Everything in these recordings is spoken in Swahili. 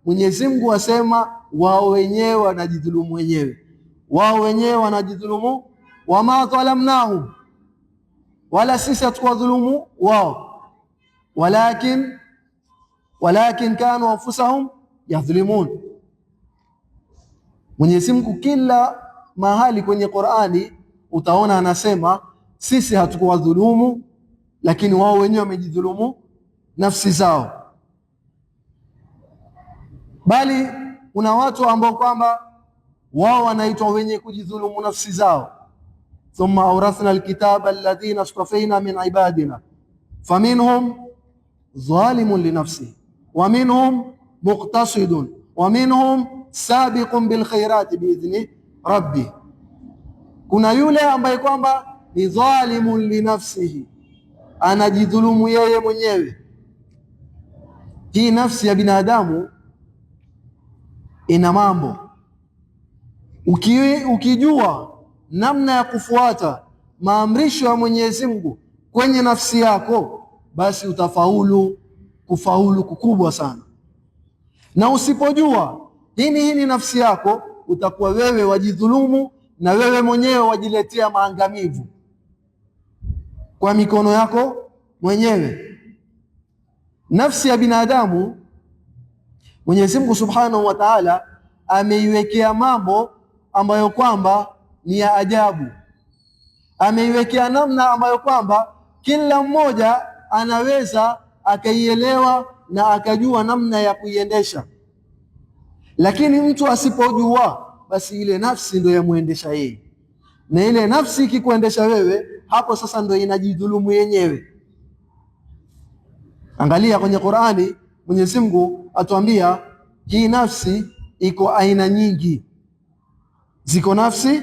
Mwenyezi Mungu asema wao wenyewe wanajidhulumu wenyewe, wao wenyewe wanajidhulumu. Wama dhalamnahum, wala sisi hatukuwadhulumu wao, walakin kanu anfusahum yadhlimun. Mwenyezi Mungu kila mahali kwenye Qur'ani utaona anasema sisi hatukuwadhulumu, lakini wao wenyewe wamejidhulumu nafsi zao. Bali kuna watu ambao kwamba wao wanaitwa wenye kujidhulumu nafsi zao. Thumma awrathna alkitaba alladhina istafaina min ibadina faminhum zalimun linafsihi wa minhum muqtasidun wa minhum sabiqun bil khairati biidhni rabbi. Kuna yule ambaye kwamba ni dhalimun linafsihi, anajidhulumu yeye mwenyewe. Hii nafsi ya binadamu ina mambo. Ukijua namna ya kufuata maamrisho ya Mwenyezi Mungu kwenye nafsi yako, basi utafaulu kufaulu kukubwa sana. Na usipojua hii nafsi yako, utakuwa wewe wajidhulumu na wewe mwenyewe wajiletea maangamivu kwa mikono yako mwenyewe. Nafsi ya binadamu Mwenyezi Mungu Subhanahu wa Ta'ala ameiwekea mambo ambayo kwamba ni ya ajabu. Ameiwekea namna ambayo kwamba kila mmoja anaweza akaielewa na akajua namna ya kuiendesha. Lakini mtu asipojua, basi ile nafsi ndio yamuendesha yeye, na ile nafsi ikikuendesha wewe, hapo sasa ndio inajidhulumu yenyewe. Angalia kwenye Qur'ani, Mwenyezi Mungu atuambia hii nafsi iko aina nyingi. Ziko nafsi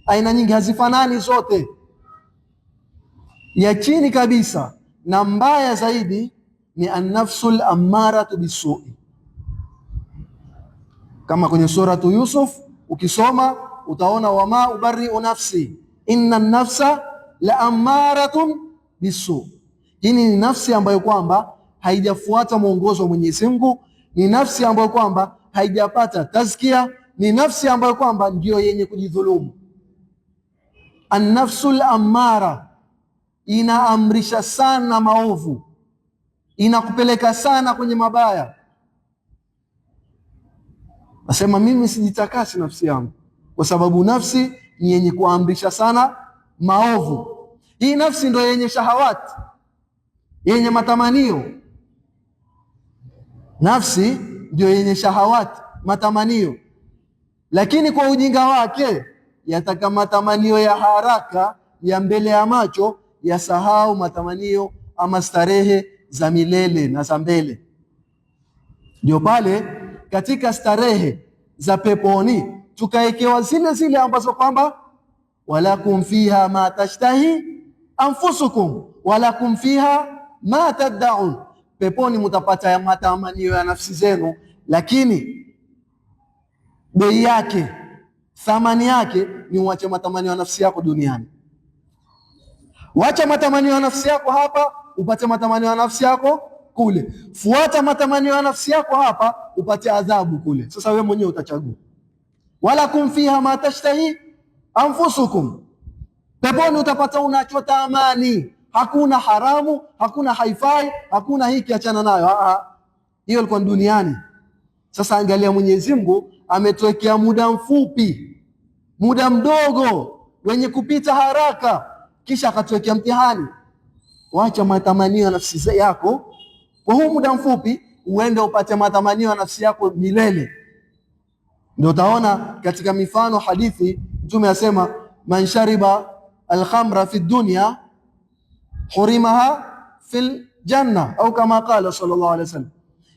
aina nyingi, hazifanani zote. Ya chini kabisa na mbaya zaidi ni an-nafsul ammaratu bisui. Kama kwenye suratu Yusuf ukisoma utaona wama ubari'u nafsi inna nafsa la ammaratun bisu. Hii ni nafsi ambayo kwamba haijafuata mwongozo wa Mwenyezi Mungu, ni nafsi ambayo kwamba haijapata tazkia, ni nafsi ambayo kwamba ndio yenye kujidhulumu. An-nafsul ammara inaamrisha sana maovu, inakupeleka sana kwenye mabaya. Nasema mimi sijitakasi nafsi yangu, kwa sababu nafsi ni yenye kuamrisha sana maovu. Hii nafsi ndio yenye shahawati, yenye matamanio. Nafsi ndio yenye shahawati, matamanio, lakini kwa ujinga wake yataka matamanio ya haraka ya mbele ya macho, yasahau matamanio ama starehe za milele na za mbele. Ndio pale katika starehe za peponi tukaekewa zile ambazo kwamba walakum fiha ma tashtahi anfusukum walakum fiha ma tad'un. Peponi mutapata ya matamanio ya nafsi zenu, lakini bei yake, thamani yake ni uache matamanio ya nafsi yako duniani. Wacha matamanio ya nafsi yako hapa, upate matamanio ya nafsi yako kule. Fuata matamanio ya nafsi yako hapa, upate adhabu kule. Sasa wewe mwenyewe utachagua. Walakum fiha ma tashtahi anfusukum. Peponi utapata unachota amani. Hakuna haramu, hakuna haifai, hakuna hiki achana nayo. Hiyo ilikuwa duniani. Sasa angalia, Mwenyezi Mungu ametuwekea muda mfupi, muda mdogo wenye kupita haraka, kisha akatuwekea mtihani. Wacha matamanio ya nafsi yako kwa huu muda mfupi, uende upate matamanio ya nafsi yako milele. Ndio utaona katika mifano hadithi Mtume asema man shariba alkhamra fi dunya hurimaha fil janna, au kama qala sallallahu alaihi wasallam.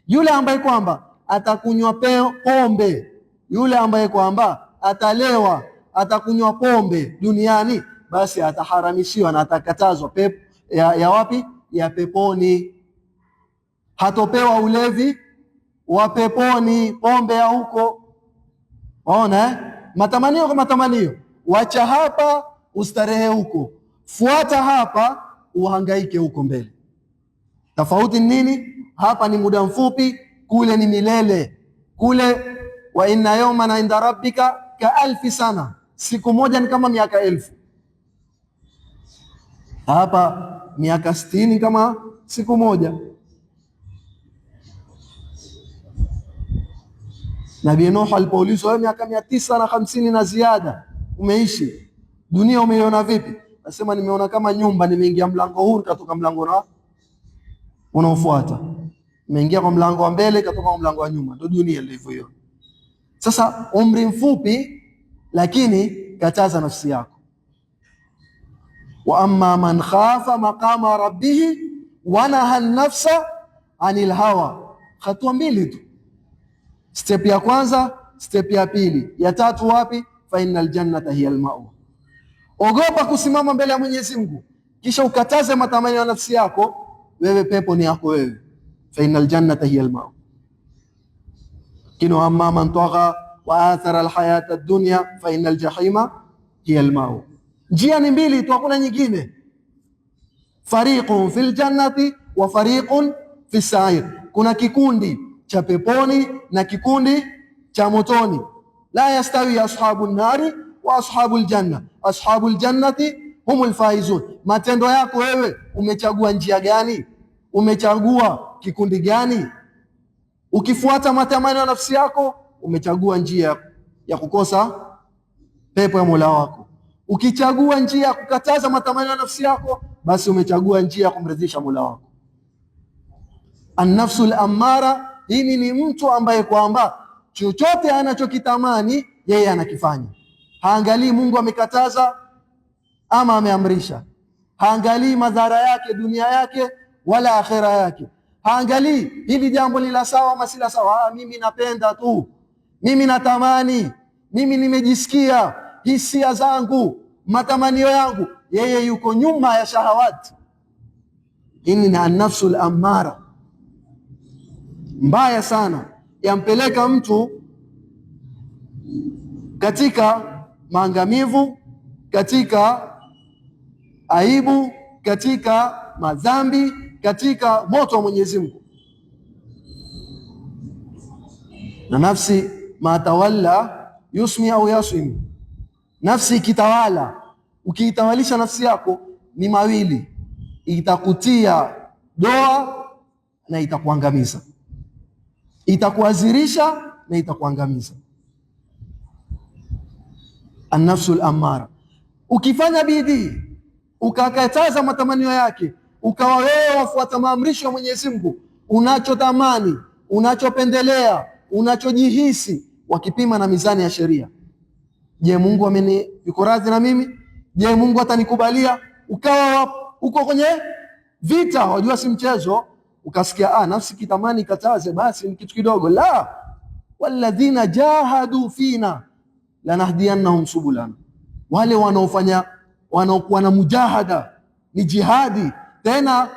Yule ambaye kwamba atakunywa pombe, yule ambaye kwamba atalewa, atakunywa pombe duniani, basi ataharamishiwa na atakatazwa ya wapi? Ya peponi. Hatopewa ulevi wa peponi, pombe ya huko. Waona matamanio kwa matamanio. Wacha hapa ustarehe huko, fuata hapa uhangaike huko mbele. Tofauti nini? Hapa ni muda mfupi, kule ni milele. kule, wa inna yawman inda rabbika ka alfi sana, siku moja ni kama miaka 1000. Hapa miaka 60 kama siku moja. Nabii Nuh alipoulizwa, wewe miaka 950 na ziada umeishi, dunia umeiona vipi? Nasema nimeona kama nyumba, nimeingia mlango huu nikatoka mlango na unaofuata, nimeingia kwa mlango wa mbele nikatoka kwa mlango wa nyuma, ndio dunia ilivyo hiyo. Sasa umri mfupi, lakini kataza nafsi yako. Wa amma man khafa maqama rabbih wa naha nafsa anil hawa. Hatua mbili tu, step ya kwanza, step ya pili, ya tatu wapi? Fa innal jannata hiya almawa. Ogopa kusimama mbele ya Mwenyezi Mungu kisha ukataze matamanio ya nafsi yako, wewe pepo ni yako wewe. Fa innal jannata hiya almawa. Kino amma man tagha wa athara alhayata ad-dunya fa innal jahima hiya almawa. Njia ni mbili tu, hakuna nyingine. Fariqun fil jannati wa fariqun fis sa'ir. Kuna kikundi cha peponi na kikundi cha motoni. La yastawi ashabun nari wa ashabul janna, ashabul jannati humul faizun. Matendo yako wewe, umechagua njia gani? Umechagua kikundi gani? Ukifuata matamanio ya nafsi yako, umechagua njia ya kukosa pepo ya Mola wako. Ukichagua njia ya kukataza matamanio ya nafsi yako, basi umechagua njia ya kumridhisha Mola wako. An-nafsul ammara, hii ni mtu ambaye kwamba chochote anachokitamani yeye anakifanya. Haangalii Mungu amekataza ama ameamrisha, haangalii madhara yake dunia yake wala akhera yake, haangalii hili jambo ni la sawa ama si la sawa. Mimi napenda tu, mimi natamani, mimi nimejisikia, hisia zangu, matamanio yangu. Yeye yuko nyuma ya shahawati. Hii ni an-nafsul ammara, mbaya sana, yampeleka mtu katika maangamivu, katika aibu, katika madhambi, katika moto wa Mwenyezi Mungu. Na nafsi matawalla yusmi au yasimi, nafsi ikitawala, ukiitawalisha nafsi yako ni mawili, itakutia doa na itakuangamiza, itakuazirisha na itakuangamiza. An-nafsul ammara, ukifanya bidii ukakataza matamanio yake, ukawa wewe wafuata maamrisho ya Mwenyezi Mungu, unachotamani, unachopendelea, unachojihisi, wakipima na mizani ya sheria. Je, Mungu yuko radhi na mimi? Je, Mungu atanikubalia? Ukawa uko kwenye vita, wajua si mchezo, ukasikia nafsi kitamani kataze, basi ni kitu kidogo. La, walladhina jahadu fina lanahdiyannahum subulana, wale wanaokuwa na mujahada, ni jihadi. Tena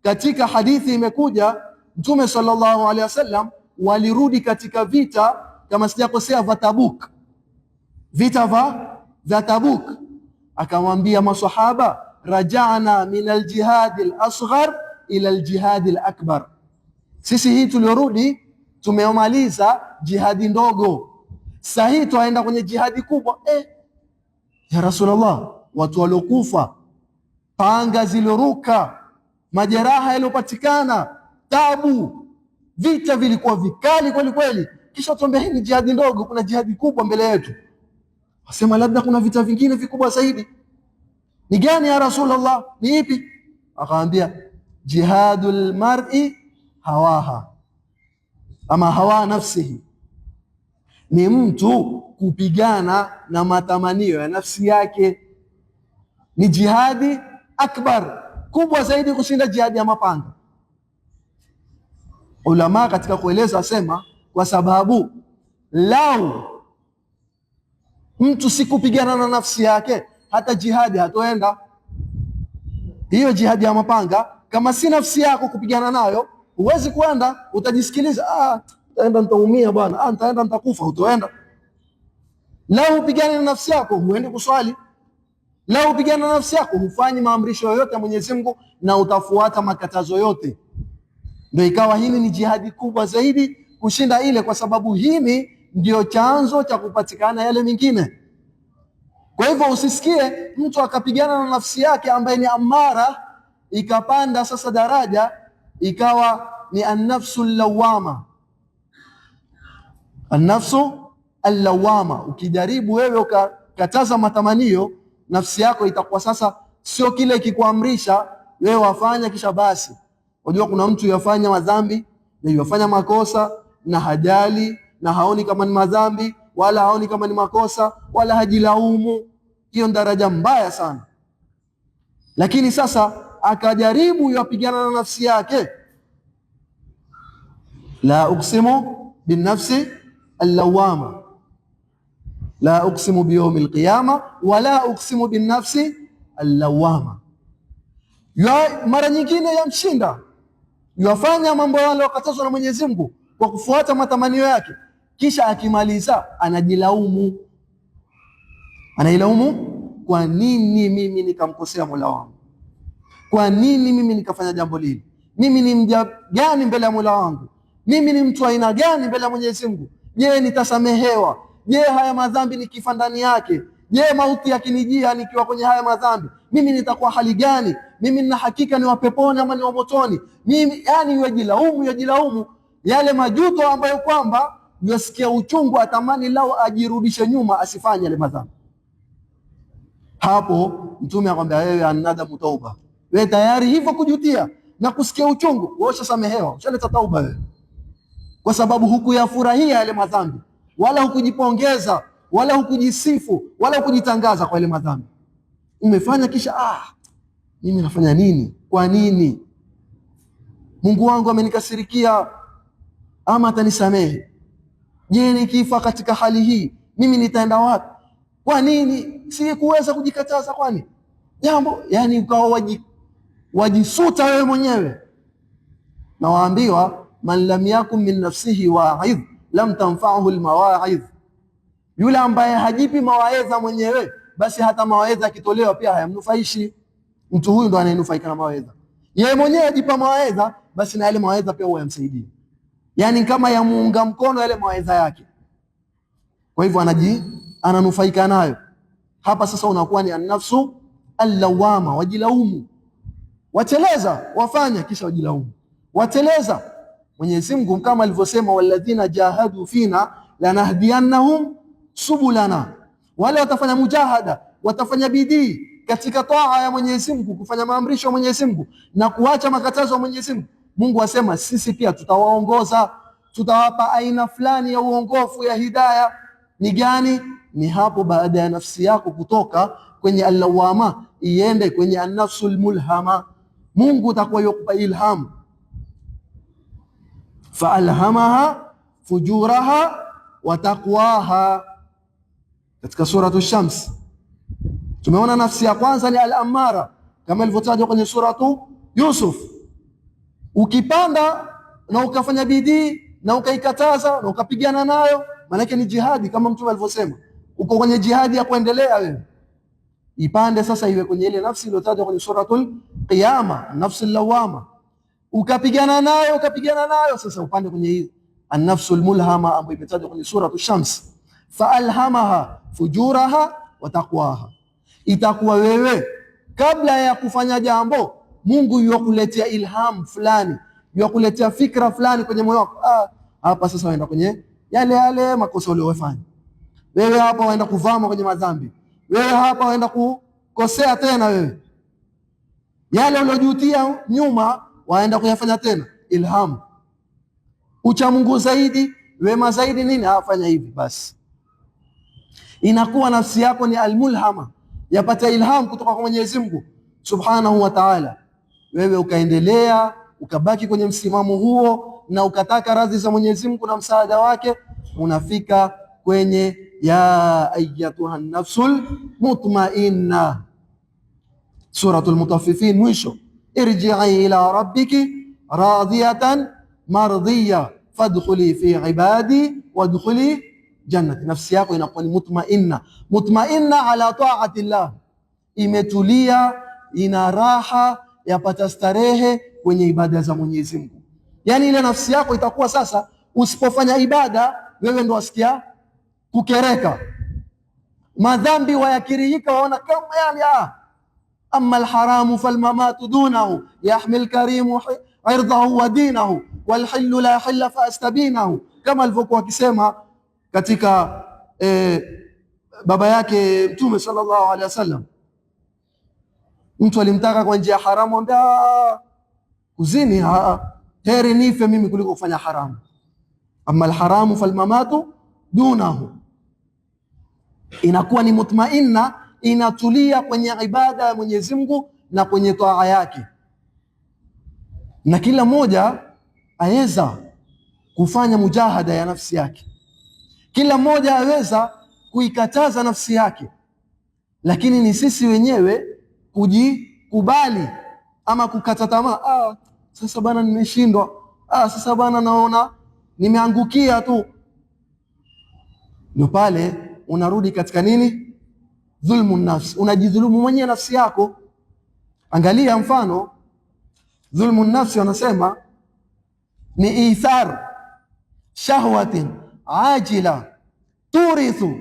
katika hadithi imekuja Mtume sallallahu alaihi wasallam walirudi katika vita, kama sijakosea, vya Tabuk, vita vya Tabuk. Akamwambia maswahaba, rajana min aljihad alasghar ila aljihad alakbar, sisi hii tuliorudi tumemaliza jihadi ndogo, sasa twaenda kwenye jihadi kubwa. Ya Rasulullah, watu waliokufa, panga ziloruka, majeraha yaliyopatikana, tabu, vita vilikuwa vikali kweli kweli, kisha tuambia hii ni jihadi ndogo, kuna jihadi kubwa mbele yetu. Wasema labda kuna vita vingine vikubwa zaidi. Ni gani ya Rasulullah? Ni ipi? Akaambia jihadul mar'i hawaha, ama hawa nafsihi, ni mtu kupigana na matamanio ya nafsi yake. Ni jihadi akbar, kubwa zaidi kushinda jihadi ya mapanga. Ulama katika kueleza asema, kwa sababu lau mtu sikupigana na nafsi yake, hata jihadi hatoenda. Hiyo jihadi ya mapanga, kama si nafsi yako kupigana nayo, huwezi kuenda. Utajisikiliza, nitaenda nitaumia bwana, nitaenda nitakufa, hutoenda. Lau upigane na nafsi yako, huendi kuswali. Lau upigane na nafsi yako, hufanyi maamrisho yote ya Mwenyezi Mungu na utafuata makatazo yote. Ndio ikawa hili ni jihadi kubwa zaidi kushinda ile, kwa sababu hili ndio chanzo cha kupatikana yale mengine. Kwa hivyo usisikie mtu akapigana na nafsi yake ambaye ni amara, ikapanda sasa daraja ikawa ni an-nafsu al-lawama. An-nafsu al-lawama, ukijaribu wewe ukakataza matamanio, nafsi yako itakuwa sasa sio kile ikikuamrisha wewe wafanya kisha basi. Unajua kuna mtu yafanya madhambi na yafanya makosa na hajali na haoni kama ni madhambi wala haoni kama ni makosa wala hajilaumu. Hiyo daraja mbaya sana. Lakini sasa akajaribu yapigana na nafsi yake, la uqsimu bin nafsi al-lawama, la uqsimu bi yawm al-qiyama wala uqsimu bin nafsi al-lawama. Mara nyingine yamshinda, yafanya mambo yale yakatazwa na Mwenyezi Mungu kwa kufuata matamanio yake, kisha akimaliza anajilaumu. Anailaumu, kwa nini mimi nikamkosea Mola wangu? Kwa nini mimi nikafanya jambo lile? Mimi ni mja gani mbele ya Mola wangu? Mimi ni mtu aina gani mbele ya Mwenyezi Mungu? Je, nitasamehewa? Je, haya madhambi nikifa ndani yake? Je, mauti yakinijia nikiwa kwenye haya madhambi, mimi nitakuwa hali gani? Mimi nina hakika ni wa peponi ama ni wa motoni? Mimi yani yajilaumu yale majuto ambayo kwamba yasikia uchungu, atamani lao ajirudishe nyuma asifanye yale madhambi. Hapo Mtume akwambia wewe anadamu tauba, wewe tayari hivyo kujutia na kusikia uchungu, wewe ushasamehewa, ushaleta tauba wewe, kwa sababu hukuyafurahia yale madhambi, wala hukujipongeza, wala hukujisifu, wala hukujitangaza kwa yale madhambi. Umefanya kisha mimi nafanya nini? Kwa nini? Mungu wangu amenikasirikia ama atanisamehe? Je, nikifa katika hali hii mimi nitaenda wapi? Kwa nini si kuweza kujikataza? Kwani jambo yani ukawa wajisuta wewe mwenyewe. Na waambiwa man lam yakun min nafsihi wa'idh lam tanfa'uhu almawa'idh, yule ambaye hajipi mawaidha mwenyewe basi hata mawaidha akitolewa pia hayamnufaishi. Mtu huyu ndo anayenufaika na mawaidha. Yeye mwenyewe ajipa mawaidha, basi na yale mawaidha pia huwa yamsaidia, yani kama yamuunga mkono yale mawaidha yake. Kwa hivyo ananufaika nayo. Hapa sasa unakuwa ni an-nafsu al-lawama, wajilaumu, wateleza, wafanya kisha wajilaumu, wateleza. Mwenyezi Mungu kama alivyosema, walladhina jahadu fina lanahdiyannahum subulana, wale watafanya mujahada, watafanya bidii katika taa ya Mwenyezi Mungu, kufanya maamrisho ya Mwenyezi Mungu na kuacha makatazo ya Mwenyezi Mungu. Mungu asema sisi pia tutawaongoza, tutawapa aina fulani ya uongofu, ya hidayah. Ni gani? Ni hapo baada ya nafsi yako kutoka kwenye al-lawama iende kwenye an-nafsul mulhama. Mungu atakuwa yukupa ilham, faalhamaha fujuraha wa taqwaha. Katika suratu Shams tumeona nafsi ya kwanza ni al-amara kama ilivyotajwa kwenye suratu Yusuf. Ukipanda na ukafanya bidii na ukaikataza na ukapigana nayo, maana ni jihadi kama Mtume alivyosema. Uko kwenye jihadi ya kuendelea wewe, ipande sasa iwe kwenye ile nafsi iliyotajwa kwenye suratul Qiyama, nafsul lawama. Ukapigana nayo sasa upande kwenye hii an-nafsul mulhama ambayo imetajwa kwenye suratu Shams, faalhamaha fujuraha wa taqwaha. Itakuwa wewe kabla ya kufanya jambo, Mungu yukuletea ilham fulani, yukuletea fikra fulani kwenye moyo wako. Hapa sasa waenda kwenye yale makosa uliyofanya wewe, hapa waenda kuvama kwenye madhambi, wewe hapa waenda kukosea tena, wewe yale uliojutia nyuma waenda kuyafanya tena. Ilham, ucha Mungu zaidi, wema zaidi, nini hafanya hivi. Basi inakuwa nafsi yako ni almulhama, yapata ilham kutoka kwa Mwenyezi Mungu Subhanahu wa Ta'ala. Wewe ukaendelea ukabaki kwenye msimamo huo na ukataka radhi za Mwenyezi Mungu na msaada wake, unafika kwenye ya ayyatuha nafsul mutmainna, suratul Mutaffifin mwisho, irji'i ila rabbiki radiyatan mardiya fadkhuli fi ibadi wadkhuli jannati. Nafsi yako inakuwa ni mutmainna ala ta'ati llah, imetulia, ina raha, yapata starehe kwenye ibada za Mwenyezi Mungu. Yani ile nafsi yako itakuwa sasa usipofanya ibada wewe ndo wasikia kukereka, madhambi wayakirihika, waona kama yani amma alharamu falmamatu dunahu yahmil karimu irdahu wa dinahu walhillu la yahilla faastabinahu, kama alivyokuwa akisema katika baba yake Mtume sallallahu alaihi wasallam. Mtu alimtaka kwa njia haramu, ambia kuzini heri nife mimi kuliko kufanya haramu. Amma alharamu falmamatu dunahu, inakuwa ni mutmainna, inatulia kwenye ibada ya Mwenyezi Mungu na kwenye taa yake, na kila mmoja aweza kufanya mujahada ya nafsi yake, kila mmoja aweza kuikataza nafsi yake, lakini ni sisi wenyewe kujikubali ama kukata tamaa. Sasa bana nimeshindwa, sasa bana naona nimeangukia tu. Ndio pale unarudi katika nini? Dhulmu nafsi, unajidhulumu mwenyewe nafsi yako. Angalia mfano dhulmu nafsi, wanasema ni ithar shahwatin ajila turithu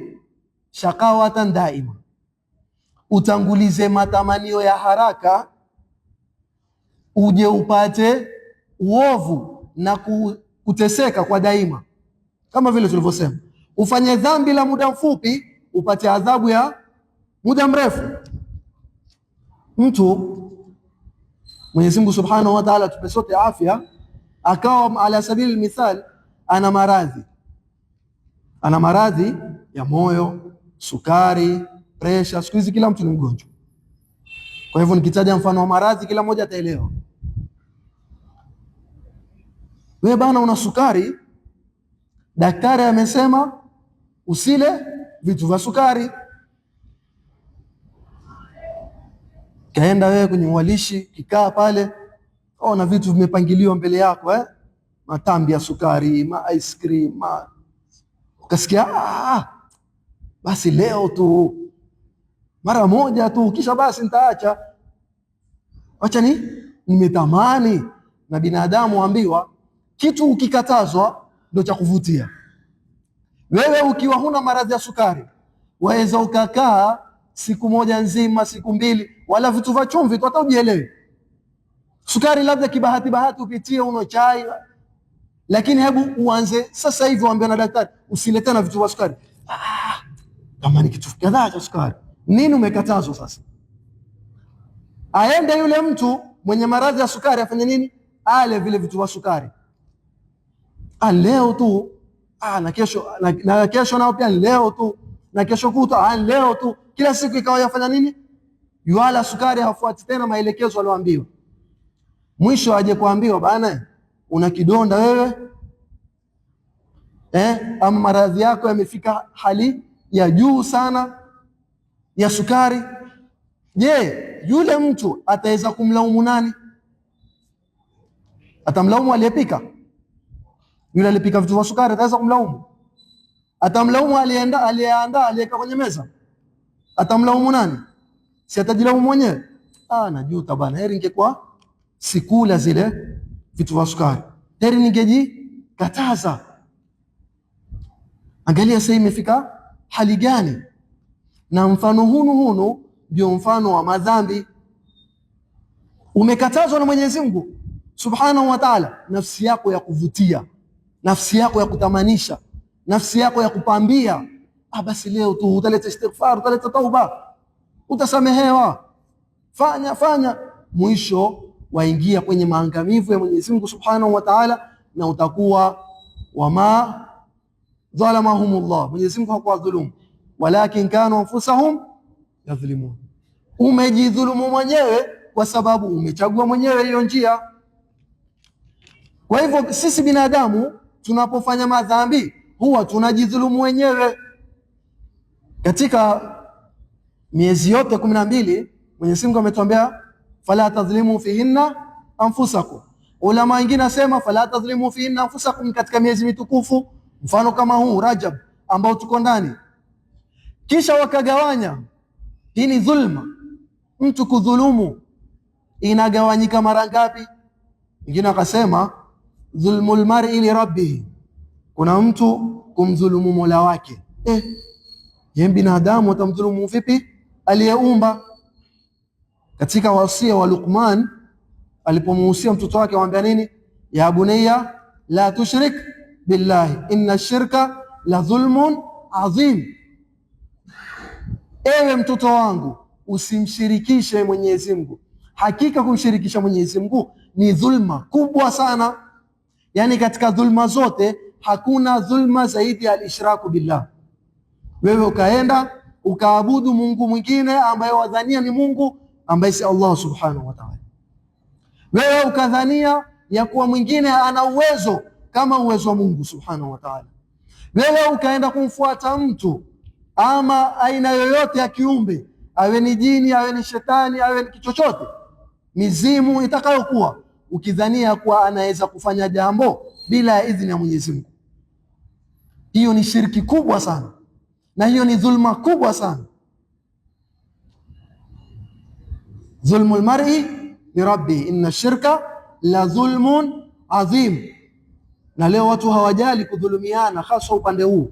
shaqawatan daima, utangulize matamanio ya haraka uje upate uovu na kuteseka kwa daima. Kama vile tulivyosema, ufanye dhambi la muda mfupi upate adhabu ya muda mrefu. Mtu Mwenyezi Mungu Subhanahu wa Ta'ala tupe sote afya, akawa ala sabili mithal ana maradhi ya moyo, sukari, presha. Siku hizi kila mtu ni mgonjwa, kwa hivyo nikitaja mfano wa maradhi kila mmoja ataelewa. Wewe bana una sukari, daktari amesema usile vitu vya sukari. Kaenda wewe kwenye uwalishi, kikaa pale, na vitu vimepangiliwa mbele yako, matambi ya sukari, ma ice cream, ukasikia basi leo tu mara moja tu, kisha basi nitaacha. Acha nimetamani. Na binadamu ambiwa kitu ukikatazwa ndio cha kuvutia. Wewe ukiwa huna maradhi ya sukari, waweza ukakaa siku moja nzima, siku mbili, wala vitu vya chumvi tu hata ujielewe. Sukari labda kibahati upitie uno chai, lakini hebu uanze sasa hivi uambiwe na daktari usilete na vitu vya sukari. Kama ni kitu kadhaa cha sukari, nini umekatazwa sasa? Aende yule mtu mwenye maradhi ya sukari afanye nini? Ale vile vitu vya sukari. Leo tu na kesho nao pia leo tu, na kesho kutwa leo tu, kila siku ikawa yafanya nini? Yuala sukari, hafuati tena maelekezo aliyoambiwa. Mwisho aje kuambiwa bana, una kidonda wewe, ama maradhi yako yamefika hali ya juu sana ya sukari. Je, yule mtu ataweza kumlaumu nani? Atamlaumu aliyepika? Yule aliyepika vitu vya sukari ataweza kumlaumu? Atamlaumu aliyeandaa, aliyeka kwenye meza? Atamlaumu nani? Si atajilaumu mwenyewe? Najuta bana, heri ningekuwa sikula zile vitu vya sukari, heri ningejikataza. Angalia sasa imefika hali gani? Na mfano hunu ndio mfano wa madhambi. Umekatazwa na Mwenyezi Mungu Subhanahu wa Ta'ala, nafsi yako ya kuvutia, nafsi yako ya kutamanisha, nafsi yako ya kupambia. Basi leo tu utaleta istighfar, utaleta tauba, utasamehewa. Fanya, mwisho waingia kwenye maangamivu ya Mwenyezi Mungu Subhanahu wa Ta'ala, na utakuwa wama dhalamahumullah, Mwenyezi Mungu hakuwadhulumu, walakin kanu anfusahum yadhlimun. Umejidhulumu mwenyewe kwa sababu umechagua mwenyewe hiyo njia. Kwa hivyo sisi binadamu tunapofanya madhambi huwa tunajidhulumu wenyewe. Katika miezi yote 12 Mwenyezi Mungu ametuambia fala tadhlimu fihinna anfusakum. Ulama wengine nasema fala tadhlimu fihinna anfusakum katika miezi mitukufu, mfano kama huu Rajab ambao tuko ndani. Kisha wakagawanya, hii ni dhulma. Mtu kudhulumu inagawanyika mara ngapi? Wengine wakasema dhulmul mar'i li rabbih Kuna mtu kumdhulumu Mola wake. Yeye binadamu atamdhulumu vipi aliyeumba? Katika wasia wa Luqman alipomuhusia mtoto wake, amwambia nini? Ya bunayya la tushrik billahi inna shirka la dhulmun adhim. Ewe mtoto wangu, usimshirikishe Mwenyezi Mungu, hakika kumshirikisha Mwenyezi Mungu ni dhulma kubwa sana. Yani katika dhulma zote hakuna dhulma zaidi ya al-ishraku billah. Wewe ukaenda ukaabudu Mungu mwingine ambaye wadhania ni Mungu ambaye si Allah subhanahu wa ta'ala. Wewe ukadhania ya kuwa mwingine ana uwezo kama uwezo wa Mungu subhanahu wa ta'ala. Wewe ukaenda kumfuata mtu ama aina yoyote ya kiumbe, awe ni jini, awe ni shetani, awe ni kichochote, mizimu itakayokuwa, ukidhania kuwa anaweza kufanya jambo bila ya idhini ya Mwenyezi Mungu. Hiyo ni shirki kubwa sana, na hiyo ni dhulma kubwa sana. Dhulmul mar'i li rabbi inna shirka la dhulmun adhim. Na leo watu hawajali kudhulumiana, hasa upande huu.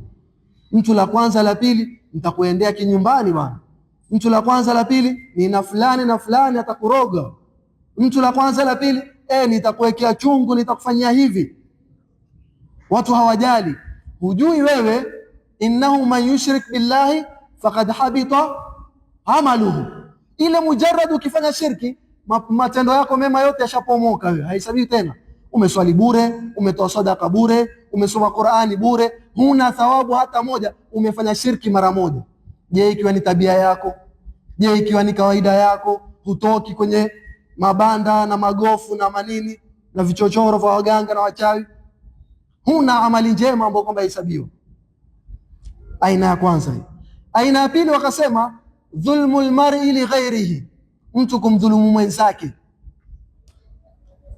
Mtu la kwanza la pili nitakuendea kinyumbani bwana. Mtu la kwanza la pili ni na fulani na fulani atakuroga. Mtu la kwanza la pili nitakuwekea chungu, nitakufanyia hivi. Watu hawajali. Hujui wewe, innahu man yushrik billahi faqad habita amaluhu. Ile mujarrad ukifanya shirki, matendo yako mema yote yashapomoka, wewe haisabii tena. Umeswali bure, umetoa sadaka bure, umesoma Qur'ani bure, huna thawabu hata moja. Umefanya shirki mara moja. Je, ikiwa ni tabia yako? Je, ikiwa ni kawaida yako? Hutoki kwenye mabanda na magofu na manini na vichochoro vya waganga na wachawi, huna amali njema ambayo kwamba isabiwa. Aina ya kwanza hii. Aina ya pili wakasema dhulmul mar'i li ghairihi, mtu kumdhulumu mwenzake.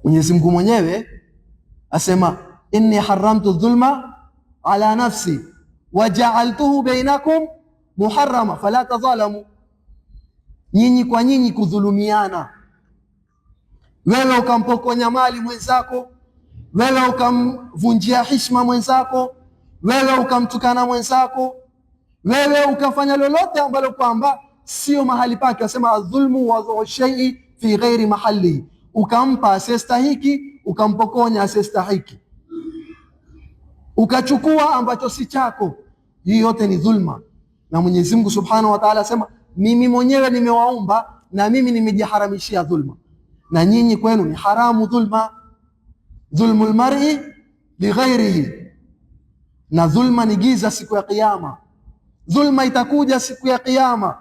Mwenyezi Mungu mwenyewe asema inni haramtu dhulma ala nafsi waja'altuhu bainakum muharrama fala tadhalamu. Nyinyi kwa nyinyi kudhulumiana. Wewe ukampokonya mali mwenzako, wewe ukamvunjia heshima mwenzako, wewe ukamtukana mwenzako, wewe ukafanya lolote ambalo kwamba sio mahali pake. Asema adh-dhulmu wa shay'i fi ghairi mahalli, ukampa asiyestahiki, ukampokonya asiyestahiki, ukachukua ambacho si chako. Hii yote ni dhulma. Na Mwenyezi Mungu Subhanahu wa Ta'ala asema mimi mwenyewe nimewaumba na mimi nimejiharamishia dhulma, na nyinyi kwenu ni haramu dhulma. Dhulmul mar'i li ghairihi, na dhulma ni giza siku ya Kiyama. Dhulma itakuja siku ya Kiyama,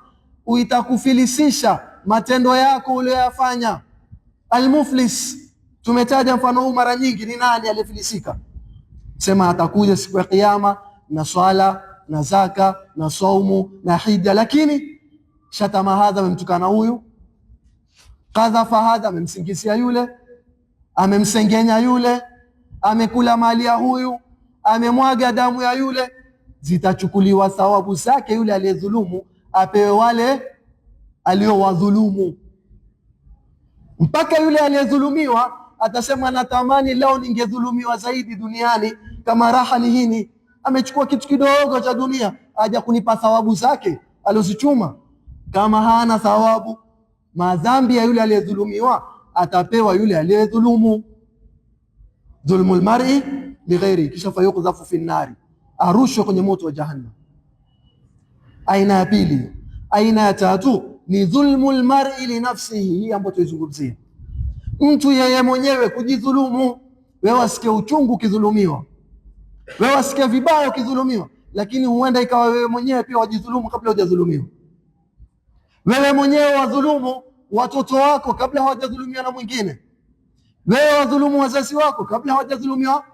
itakufilisisha matendo yako uliyoyafanya. Almuflis, tumetaja mfano huu mara nyingi. Ni nani aliyefilisika? Sema atakuja siku ya Kiyama na swala na zaka na saumu na hija, lakini shatama hadha, amemtukana huyu, kadhafa hadha, amemsingizia yule, amemsengenya yule, amekula mali ya huyu, amemwaga damu ya yule. Zitachukuliwa thawabu zake yule aliyedhulumu, apewe wale aliowadhulumu. Mpaka yule aliyedhulumiwa atasema natamani leo ningedhulumiwa zaidi duniani, kama raha ni hini. Amechukua kitu kidogo cha dunia, aja kunipa thawabu zake alizozichuma. Kama hana thawabu, madhambi ya yule aliyedhulumiwa atapewa yule aliyedhulumu. Dhulmul mar'i li ghairi, kisha fayuqdhafu fi nnari, arushwe kwenye moto wa jahannam. Aina ya pili. Aina ya tatu ni dhulmul mar'i li nafsihi, hii ambayo tuizungumzia. Mtu yeye mwenyewe kujidhulumu. Wewe asikie uchungu ukidhulumiwa, wewe asikie vibaya ukidhulumiwa, lakini huenda ikawa wewe mwenyewe pia wajidhulumu kabla hujadhulumiwa. Wewe mwenyewe wadhulumu watoto wako kabla hawajadhulumiwa na mwingine. Wewe wadhulumu wazazi wako kabla hawajadhulumiwa.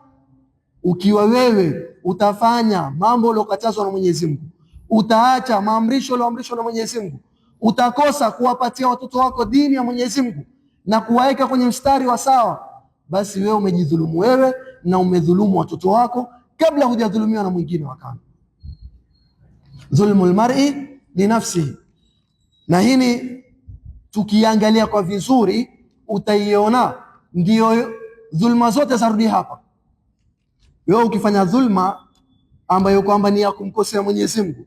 Ukiwa wewe utafanya mambo yaliyokatazwa na Mwenyezi Mungu, utaacha maamrisho yaliyoamrishwa na Mwenyezi Mungu, utakosa kuwapatia watoto wako dini ya Mwenyezi Mungu na kuwaweka kwenye mstari wa sawa, basi wewe umejidhulumu wewe na umedhulumu watoto wako kabla hujadhulumiwa na mwingine wakati. Dhulmul mar'i li nafsihi. Na hili tukiangalia kwa vizuri utaiona ndio dhulma zote zarudi hapa. Wewe ukifanya dhulma ambayo kwamba ni ya kumkosea Mwenyezi Mungu,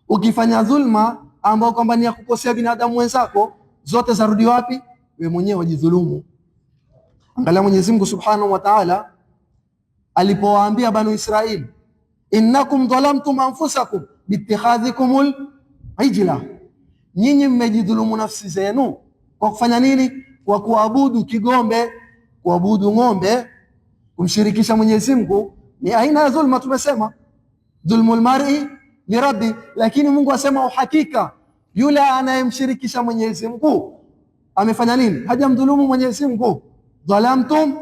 ukifanya dhulma ambayo kwamba ni ya kukosea binadamu wenzako, zote zarudi wapi? Wewe mwenyewe wajidhulumu. Angalia Mwenyezi Mungu Subhanahu wa Ta'ala alipowaambia Banu Israili, innakum dhalamtum anfusakum biittikhadhikumul ijla, nyinyi mmejidhulumu nafsi zenu kwa kufanya nini? Kwa kuabudu kigombe, kuabudu ng'ombe, kumshirikisha Mwenyezi Mungu. Ni aina ya dhulma, tumesema dhulmul mar'i li rabbi, lakini Mungu asema uhakika yule anayemshirikisha Mwenyezi Mungu amefanya nini? Hajamdhulumu Mwenyezi Mungu. Dhalamtum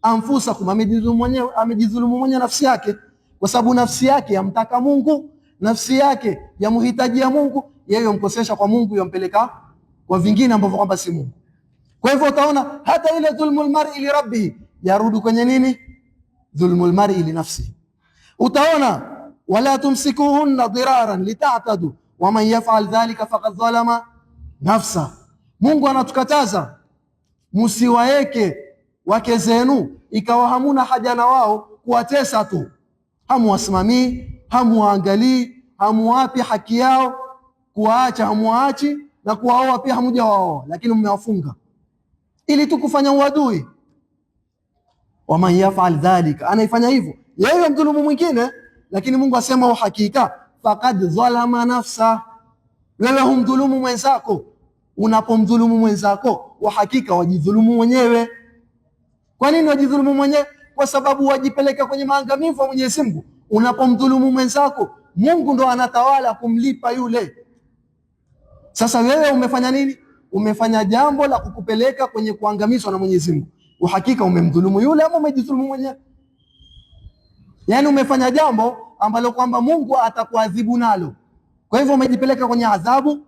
anfusakum, amejidhulumu mwenyewe nafsi yake, kwa sababu nafsi yake yamtaka Mungu, nafsi yake yamhitajia Mungu, yeye yomkosesha kwa Mungu, yompeleka kwa vingine ambavyo kwamba si Mungu. Kwa hivyo utaona hata ile dhulmul mar'i li rabbi yarudi kwenye nini? Dhulmul mar'i li nafsi. Utaona wala tumsikuhunna diraran litatadu wa man yaf'al dhalika faqad dhalama nafsa. Mungu anatukataza msiwaeke wake zenu ikawa hamuna haja na wao, kuwatesa tu, hamuwasimamii, hamuwaangalii, hamuwapi haki yao, kuwaacha hamuwaachi, na kuwaoa pia hamuja waoa, lakini mmewafunga ili tu kufanya uadui. Waman yaf'al dhalika, anaifanya hivyo yeye mdhulumu mwingine, lakini Mungu asema uhakika faqad dhalama nafsa, wewe humdhulumu mwenzako. Unapomdhulumu mwenzako uhakika wajidhulumu mwenyewe. Kwa nini wajidhulumu mwenyewe? Kwa sababu wajipeleka kwenye maangamivu ya Mwenyezi Mungu. Unapomdhulumu mwenzako, Mungu ndo anatawala kumlipa yule. Sasa wewe umefanya nini? Umefanya jambo la kukupeleka kwenye kuangamizwa na Mwenyezi Mungu. Uhakika umemdhulumu yule ama umejidhulumu mwenyewe? Yaani umefanya jambo ambalo kwamba Mungu atakuadhibu nalo. Kwa hivyo umejipeleka kwenye adhabu,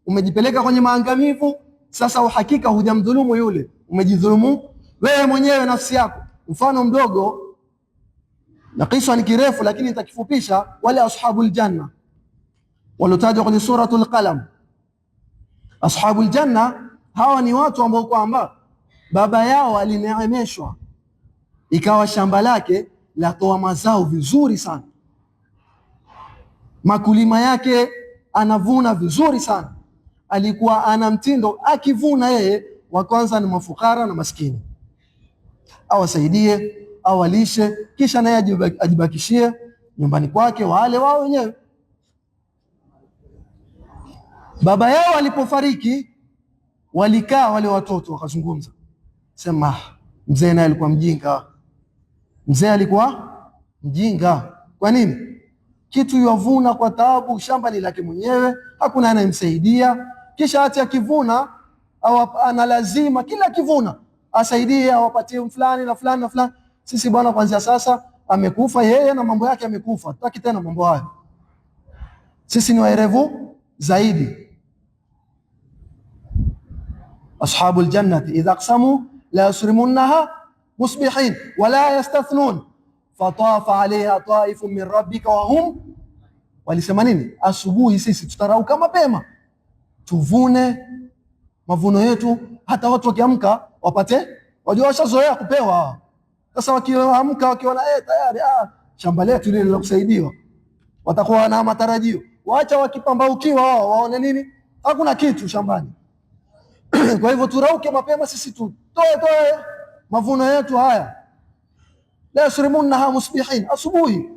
umejipeleka kwenye maangamivu. Sasa uhakika hujamdhulumu yule, umejidhulumu wewe mwenyewe, nafsi yako. Mfano mdogo, na kisa ni kirefu lakini nitakifupisha. Wale ashabul janna walotajwa kwenye suratul Qalam. Ashabul janna hawa ni watu ambao kwamba baba yao alineemeshwa, ikawa shamba lake latoa mazao vizuri sana, makulima yake anavuna vizuri sana. Alikuwa ana mtindo akivuna yeye wa kwanza ni mafukara na maskini, awasaidie, awalishe, kisha naye ajibakishie nyumbani kwake wale wao wenyewe. Baba yao alipofariki, walikaa wale watoto wakazungumza, sema mzee naye alikuwa mjinga. Mzee alikuwa mjinga. Kwa nini? Kitu yavuna kwa taabu, shamba ni lake mwenyewe, hakuna anayemsaidia, kisha hata akivuna au ana lazima kila kivuna asaidie, awapatie fulani na fulani na fulani. Sisi bwana, kuanzia sasa amekufa yeye na mambo yake amekufa, tutaki tena mambo hayo, sisi ni waerevu zaidi. Ashabul jannati idha aqsamu la yusrimunha musbihin wala yastathnun fatafa alayha taifun min rabbika wa hum, walisema nini? Asubuhi sisi tutarauka mapema tuvune mavuno yetu, hata watu wakiamka wapate, wajua washazoea kupewa. Sasa wakiamka wakiona tayari shamba letu lile la kusaidiwa, watakuwa na matarajio. Waacha wakipambaukiwa wao waone nini? Hakuna kitu shambani. Kwa hivyo turauke mapema sisi, tutoe mavuno yetu haya. La yusrimunha musbihin, asubuhi,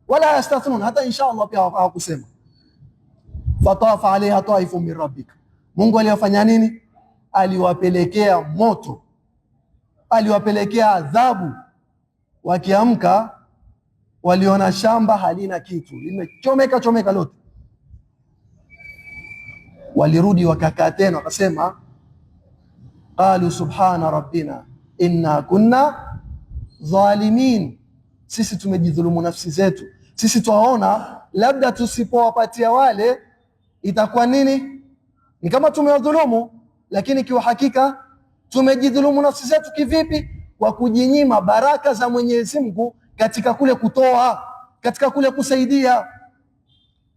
wala yastathnun, hata inshallah pia hawakusema. Fatafa alaiha taifun min rabbika, Mungu aliwafanya nini? Aliwapelekea moto, aliwapelekea adhabu. Wakiamka waliona shamba halina kitu, limechomeka chomeka lote. Walirudi wakakaa tena wakasema, qalu subhana rabbina inna kunna dhalimin, sisi tumejidhulumu nafsi zetu. Sisi twaona labda tusipowapatia wale itakuwa nini? Ni kama tumewadhulumu, lakini kwa hakika tumejidhulumu nafsi zetu. Kivipi? Kwa kujinyima baraka za Mwenyezi Mungu katika kule kutoa, katika kule kusaidia.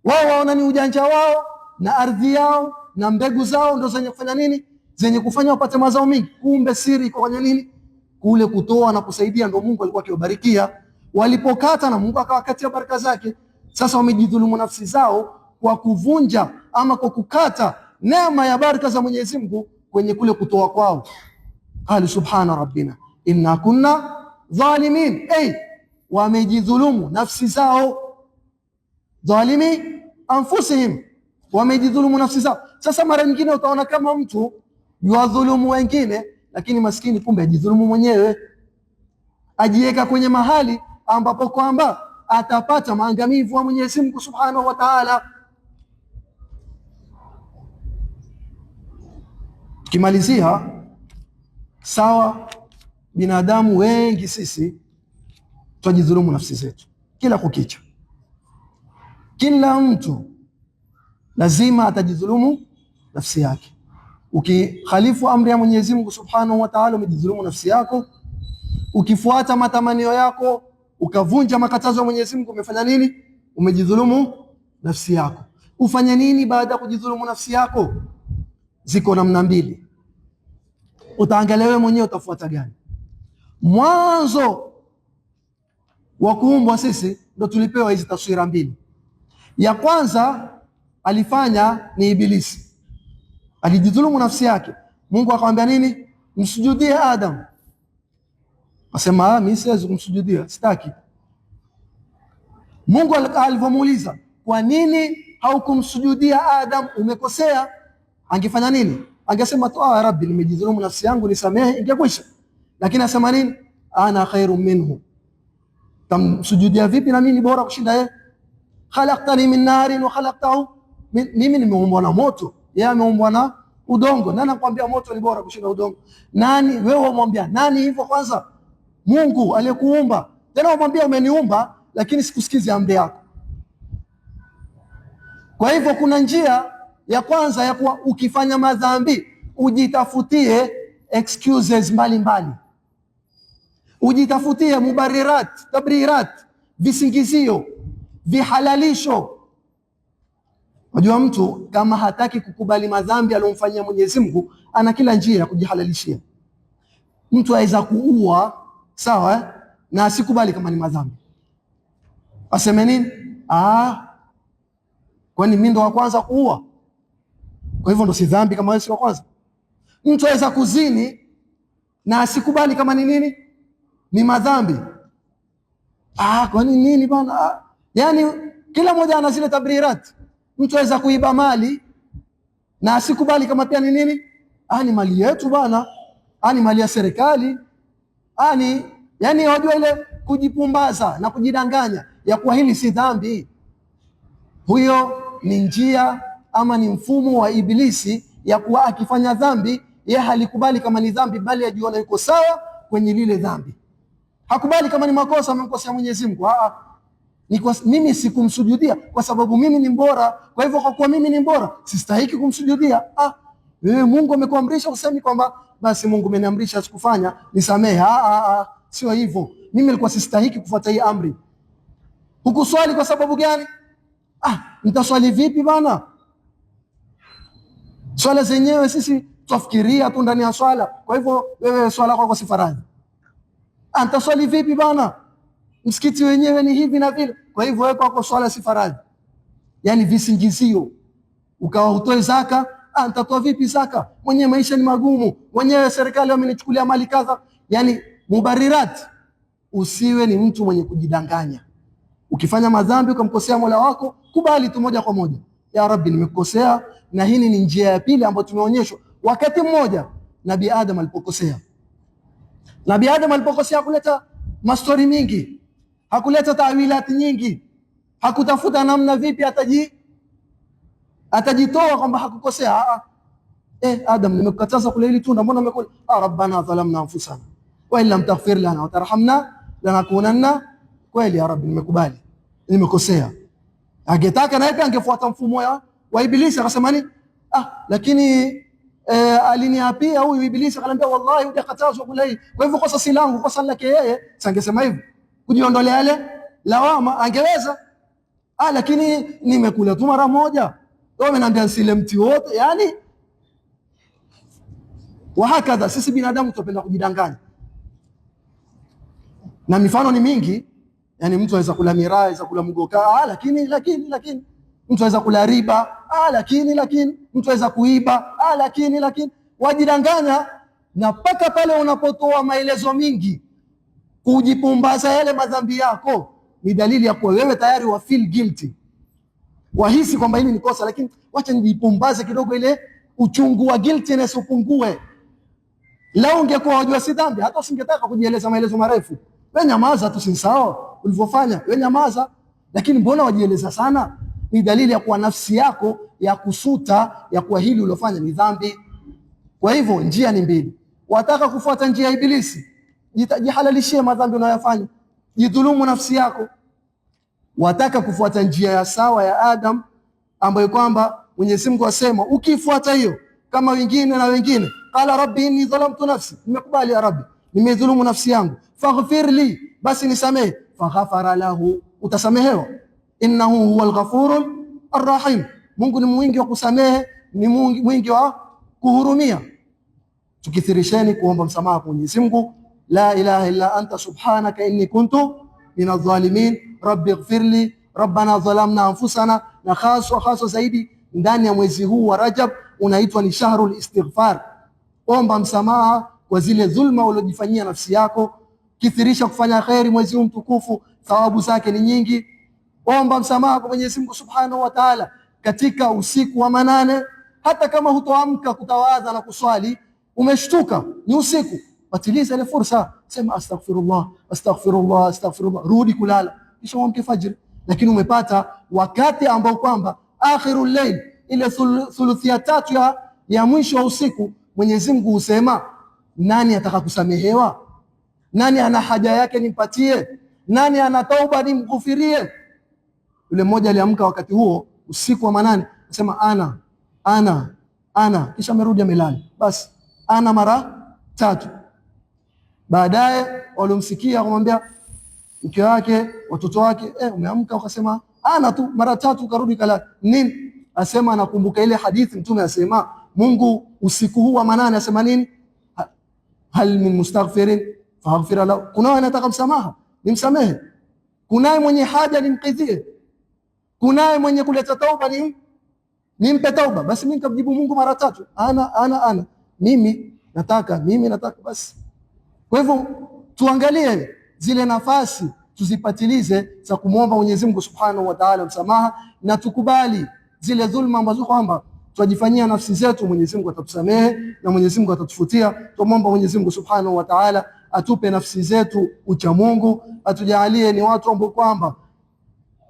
Wao waona ni ujanja wao na ardhi yao na mbegu zao ndo zenye kufanya nini? Zenye kufanya wapate mazao mengi. Kumbe siri iko kwenye nini? Kule kutoa na kusaidia ndo Mungu alikuwa akiwabarikia. walipokata na Mungu akawakatia baraka zake. Sasa wamejidhulumu nafsi zao kwa kuvunja ama kwa kukata neema ya baraka za Mwenyezi Mungu kwenye kule kutoa kwao. Qali subhana rabbina inna kunna dhalimin, wamejidhulumu nafsi zao, dhalimi anfusihim, wamejidhulumu nafsi zao. Sasa mara nyingine utaona kama mtu yuwadhulumu wengine, lakini maskini kumbe ajidhulumu mwenyewe, ajiweka kwenye mahali ambapo kwamba atapata maangamivu wa Mwenyezi Mungu Subhanahu wa Ta'ala. Kimalizia, sawa, binadamu wengi sisi twajidhulumu nafsi zetu kila kukicha. Kila mtu lazima atajidhulumu nafsi yake. Ukikhalifu amri ya Mwenyezi Mungu Subhanahu wa Ta'ala, umejidhulumu nafsi yako. Ukifuata matamanio yako, ukavunja makatazo ya Mwenyezi Mungu, umefanya nini? Umejidhulumu nafsi yako. Ufanye nini baada ya kujidhulumu nafsi yako? Ziko namna mbili, utaangalia wewe mwenyewe utafuata gani. Mwanzo wa kuumbwa sisi ndo tulipewa hizi taswira mbili. Ya kwanza alifanya ni Ibilisi, alijidhulumu nafsi yake. Mungu akamwambia nini? Msujudie Adam. Asema mimi siwezi kumsujudia, sitaki. Mungu alivyomuuliza kwa nini haukumsujudia Adam, umekosea, angefanya nini? Angesema tu Rabbi, nimejidhulumu nafsi yangu, nisamehe, ingekwisha. Lakini asema nini? Ana khairu minhu, tamsujudia vipi na mimi ni bora kushinda yeye? Khalaqtani min narin wa khalaqtahu, mimi nimeumbwa na moto, yeye ameumbwa na udongo. Nani anakuambia moto ni bora kushinda udongo? Nani wewe umwambia nani hivyo? Kwanza Mungu aliyekuumba, tena umwambia umeniumba lakini sikusikizi amri yako. Kwa hivyo kuna njia ya kwanza ya kuwa ukifanya madhambi ujitafutie excuses mbalimbali, ujitafutie mubarirat, tabrirat, visingizio, vihalalisho. Unajua mtu kama hataki kukubali madhambi aliyomfanyia Mwenyezi Mungu, ana kila njia ya kujihalalishia. Mtu aweza kuua, sawa, na asikubali kama ni madhambi. Aseme nini? Kwani mimi ndo wa kwanza kuua, kwa hivyo ndo si dhambi kama wewe si wa kwanza. Mtu aweza kuzini na asikubali kama ni nini, ni madhambi. Kwani nini bana? Yani kila mmoja ana zile tabrirat. Mtu aweza kuiba mali na asikubali kama pia ni nini, ni mali yetu bana, ni mali ya serikali, yani wajua ile kujipumbaza na kujidanganya ya kuwa hili si dhambi. Huyo ni njia ama ni mfumo wa Ibilisi ya kuwa akifanya dhambi yeye halikubali kama ni dhambi, bali ajiona yuko sawa kwenye lile dhambi. Hakubali kama ni makosa, amemkosea Mwenyezi Mungu. Mimi sikumsujudia kwa sababu mimi ni bora, kwa hivyo kwa kuwa mimi ni bora sistahiki kumsujudia. Wewe Mungu amekuamrisha, usemi kwamba basi Mungu ameniamrisha sikufanya nisamehe. Sio hivyo. Mimi nilikuwa sistahiki kufuata hii amri. Hukuswali kwa sababu gani? Nitaswali vipi bana? Swala zenyewe sisi tufikiria tu ndani ya swala. Kwa hivyo wewe swala kwako si faradhi. Nitaswali vipi bana? Msikiti wenyewe ni hivi na vile. Kwa hivyo wewe kwako swala si faradhi. Yani visingizio. Ukawa utoe zaka, nitatoa vipi zaka? Mwenyewe maisha ni magumu. Mwenyewe serikali wamenichukulia mali kadha. Yani mubarirat. Usiwe ni mtu mwenye kujidanganya. Ukifanya madhambi ukamkosea Mola wako, kubali tu moja kwa moja, ya Rabbi, nimekosea. Na hii ni njia ya pili ambayo tumeonyeshwa. Wakati mmoja Nabii Adam alipokosea, Nabii Adam alipokosea hakuleta mastori mingi, hakuleta tawilati nyingi, hakutafuta namna vipi atajitoa kwamba hakukosea. Adam, nimekukataza kula hili tunda, mbona umekula? Rabbana dhalamna anfusana wa illam taghfir lana wa tarhamna lanakunanna. Kweli ya Rabbi, nimekubali, nimekosea. Angetaka naye angefuata mfumo wa Ibilisi, akasema nini? Lakini aliniapia huyu Ibilisi, akaniambia wallahi hujakatazwa kula hii, kwa hivyo kosa si langu, kosa lake yeye. Sangesema hivi kujiondolea ile lawama, angeweza. Lakini nimekula tu mara moja, wewe unaniambia sile mti wote. Yani wahakadha, sisi binadamu tunapenda kujidanganya, na mifano ni mingi. Yani mtu aweza kula miraa, aweza kula mgoka, lakini mtu aweza kula riba, lakini mtu aweza kuiba, lakini wajidanganya. Na mpaka pale unapotoa maelezo mingi kujipumbaza yale madhambi yako, ni dalili ya kuwa wewe tayari wa feel guilty, wahisi kwamba hili ni kosa, lakini wacha nijipumbaze kidogo, ile uchungu wa guiltiness upungue. Lao ungekuwa wajua si dhambi, hata usingetaka kujieleza maelezo marefu. Wewe nyamaza tu, si sawa ulivyofanya, wewe nyamaza. Lakini mbona wajieleza sana? Ni dalili ya kuwa nafsi yako ya kusuta ya kuwa hili ulofanya ni dhambi. Kwa hivyo njia ni mbili. Wataka kufuata njia ya Ibilisi, jihalalishie madhambi unayofanya, jidhulumu nafsi yako. Wataka kufuata njia ya sawa ya Adam, ambayo kwamba Mwenyezi Mungu asema ukifuata hiyo kama wengine na wengine, qala rabbi inni dhalamtu nafsi, nimekubali ya Rabbi, nimedhulumu nafsi yangu, faghfir li, basi nisamehe. Faghafara lahu, utasamehewa. Innahu huwal ghafurur arrahim, Mungu ni mwingi wa kusamehe, ni mwingi wa kuhurumia. Tukithirisheni kuomba msamaha kwa Mwenyezi Mungu. La ilaha illa anta subhanaka inni kuntu minadh dhalimin, rabbi ighfirli, rabbana dhalamna anfusana. Na haswa zaidi ndani ya mwezi huu wa Rajab unaitwa ni shahrul istighfar. Omba msamaha kwa zile dhulma ulizojifanyia nafsi yako, kithirisha kufanya khairi mwezi huu mtukufu, thawabu zake ni nyingi. Omba msamaha kwa Mwenyezi Mungu Subhanahu wa Ta'ala katika usiku wa manane, hata kama hutoamka kutawadha na kuswali, umeshtuka ni usiku, patiliza ile fursa, sema astaghfirullah, astaghfirullah, astaghfirullah, rudi kulala, kisha uamke fajr. Lakini umepata wakati ambao kwamba akhirul layl, ile thuluthia tatu ya mwisho wa usiku, Mwenyezi Mungu husema nani ataka kusamehewa, nani ana haja yake nimpatie, nani ana tauba nimghufirie. Yule mmoja aliamka wakati huo usiku wa manane, akasema ana, kisha amerudi amelala, basi ana mara 3. Baadaye walimsikia kumwambia mke wake, watoto wake, umeamka ukasema ana tu mara 3 ukarudi kala nini? Asema anakumbuka ile hadithi Mtume asema Mungu usiku huu wa manane asema nini? Hal min mustaghfirin faghfir lahu, kuna anataka msamaha nimsamehe, kunaye mwenye haja nimkidhie, kunaye mwenye kuleta tauba nimpe tauba. Basi mimi nikamjibu Mungu mara 3, ana mimi nataka basi. Kwa hivyo tuangalie zile nafasi tuzipatilize za kumwomba Mwenyezi Mungu Subhanahu wa Ta'ala msamaha, na tukubali zile dhulma ambazo kwamba tunajifanyia nafsi zetu. Mwenyezi Mungu atatusamehe na Mwenyezi Mungu atatufutia. Tumwomba Mwenyezi Mungu Subhanahu wa Ta'ala atupe nafsi zetu ucha Mungu, atujalie ni watu ambao kwamba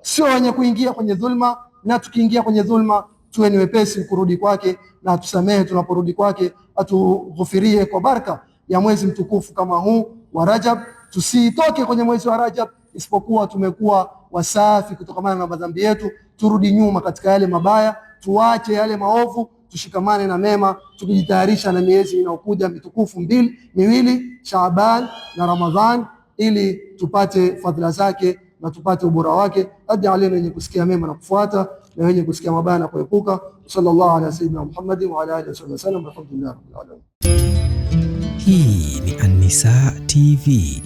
sio wenye kuingia kwenye dhulma, na tukiingia kwenye dhulma tuwe ni wepesi kurudi kwake, na atusamehe tunaporudi kwake, atughufirie kwa baraka ya mwezi mtukufu kama huu wa Rajab. Tusitoke kwenye mwezi wa Rajab isipokuwa tumekuwa wasafi kutokana na madhambi yetu. Turudi nyuma katika yale mabaya, tuache yale maovu, tushikamane na mema, tukijitayarisha na miezi inayokuja mitukufu miwili, Shaaban na Ramadhan, ili tupate fadhila zake na tupate ubora wake. Ajalie wenye kusikia mema na kufuata, na wenye kusikia mabaya na kuepuka. Sallallahu ala sayyidina Muhammad wa ala alihi wasallam. Alhamdulillah rabbil alamin. Hii ni An-Nisaa TV.